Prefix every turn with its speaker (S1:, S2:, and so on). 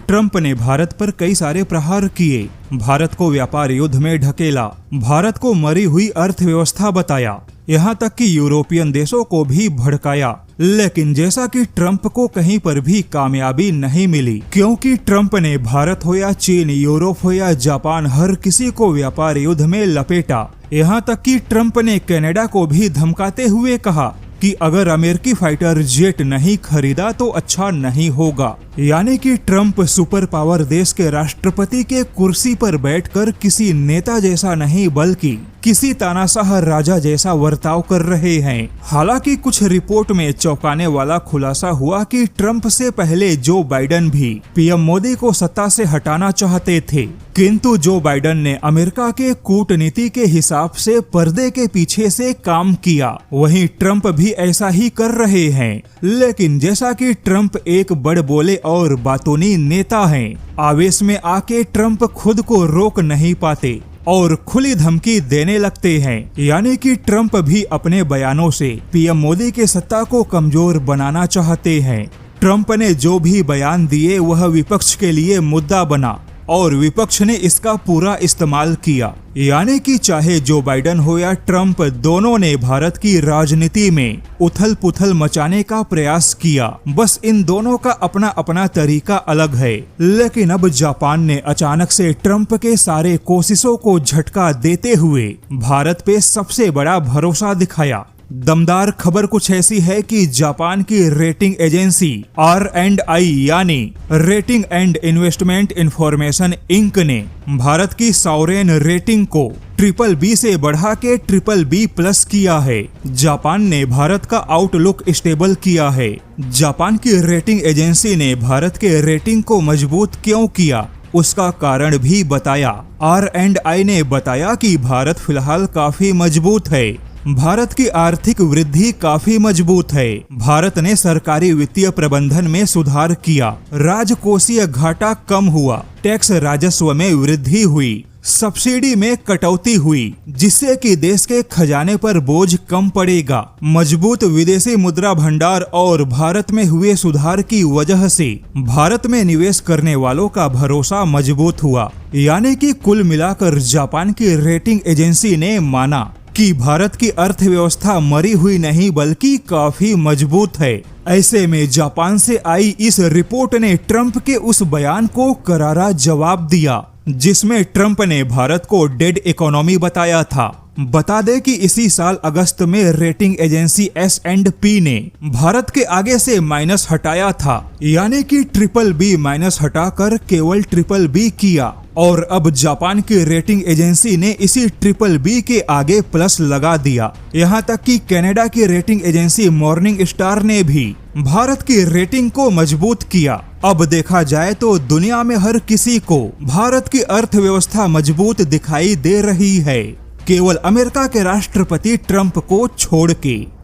S1: Trump ने भारत पर कई सारे प्रहार किए, भारत को व्यापार युद्ध में ढकेला, भारत को मरी हुई अर्थव्यवस्था बताया, यहाँ तक कि यूरोपियन देशों को भी भड़काया। लेकिन जैसा कि ट्रंप को कहीं पर भी कामयाबी नहीं मिली, क्योंकि ट्रंप ने भारत हो या चीन, यूरोप हो या जापान, हर किसी को व्यापार युद्ध में लपेटा। यहाँ तक कि ट्रंप ने कनाडा को भी धमकाते हुए कहा कि अगर अमेरिकी फाइटर जेट नहीं खरीदा तो अच्छा नहीं होगा। यानी कि ट्रंप सुपर पावर देश के राष्ट्रपति के कुर्सी पर बैठकर किसी नेता जैसा नहीं बल्कि किसी तानाशाह राजा जैसा वर्ताव कर रहे हैं। हालांकि कुछ रिपोर्ट में चौंकाने वाला खुलासा हुआ कि ट्रंप से पहले जो बाइडेन भी पीएम मोदी को सत्ता से हटाना चाहते थे, किंतु जो बाइडेन ने अमेरिका के कूटनीति के हिसाब से पर्दे के पीछे से काम किया, वहीं ट्रंप भी ऐसा ही कर रहे हैं। लेकिन जैसा कि ट्रंप एक बड़ बोले और बातूनी नेता हैं, आवेश में आके ट्रंप खुद को रोक नहीं पाते और खुली धमकी देने लगते हैं। यानी कि ट्रंप भी अपने बयानों से पीएम मोदी के सत्ता को कमजोर बनाना चाहते हैं। ट्रंप ने जो भी बयान दिए वह विपक्ष के लिए मुद्दा बना और विपक्ष ने इसका पूरा इस्तेमाल किया। यानी कि चाहे जो बाइडेन हो या ट्रंप, दोनों ने भारत की राजनीति में उथल पुथल मचाने का प्रयास किया। बस इन दोनों का अपना अपना तरीका अलग है। लेकिन अब जापान ने अचानक से ट्रंप के सारे कोशिशों को झटका देते हुए भारत पे सबसे बड़ा भरोसा दिखाया। दमदार खबर कुछ ऐसी है कि जापान की रेटिंग एजेंसी R&I यानी rating and investment information Inc ने भारत की सॉवरेन रेटिंग को BBB से बढ़ा के BBB+ किया है। जापान ने भारत का आउटलुक स्टेबल किया है। जापान की रेटिंग एजेंसी ने भारत के रेटिंग को मजबूत क्यों किया, उसका कारण भी बताया। R&I ने बताया कि भारत फिलहाल काफी मजबूत है, भारत की आर्थिक वृद्धि काफी मजबूत है, भारत ने सरकारी वित्तीय प्रबंधन में सुधार किया, राजकोषीय घाटा कम हुआ, टैक्स राजस्व में वृद्धि हुई, सब्सिडी में कटौती हुई, जिससे कि देश के खजाने पर बोझ कम पड़ेगा। मजबूत विदेशी मुद्रा भंडार और भारत में हुए सुधार की वजह से भारत में निवेश करने वालों का भरोसा मजबूत हुआ। यानी कि कुल मिलाकर जापान की रेटिंग एजेंसी ने माना कि भारत की अर्थव्यवस्था मरी हुई नहीं बल्कि काफी मजबूत है। ऐसे में जापान से आई इस रिपोर्ट ने ट्रंप के उस बयान को करारा जवाब दिया जिसमें ट्रंप ने भारत को डेड इकोनॉमी बताया था। बता दें कि इसी साल अगस्त में रेटिंग एजेंसी S&P ने भारत के आगे से माइनस हटाया था। यानी कि BBB- हटाकर केवल BBB किया और अब जापान की रेटिंग एजेंसी ने इसी BBB के आगे प्लस लगा दिया। यहाँ तक कि कनाडा की रेटिंग एजेंसी मॉर्निंग स्टार ने भी भारत की रेटिंग को मजबूत किया। अब देखा जाए तो दुनिया में हर किसी को भारत की अर्थव्यवस्था मजबूत दिखाई दे रही है, केवल अमेरिका के राष्ट्रपति ट्रंप को छोड़ के।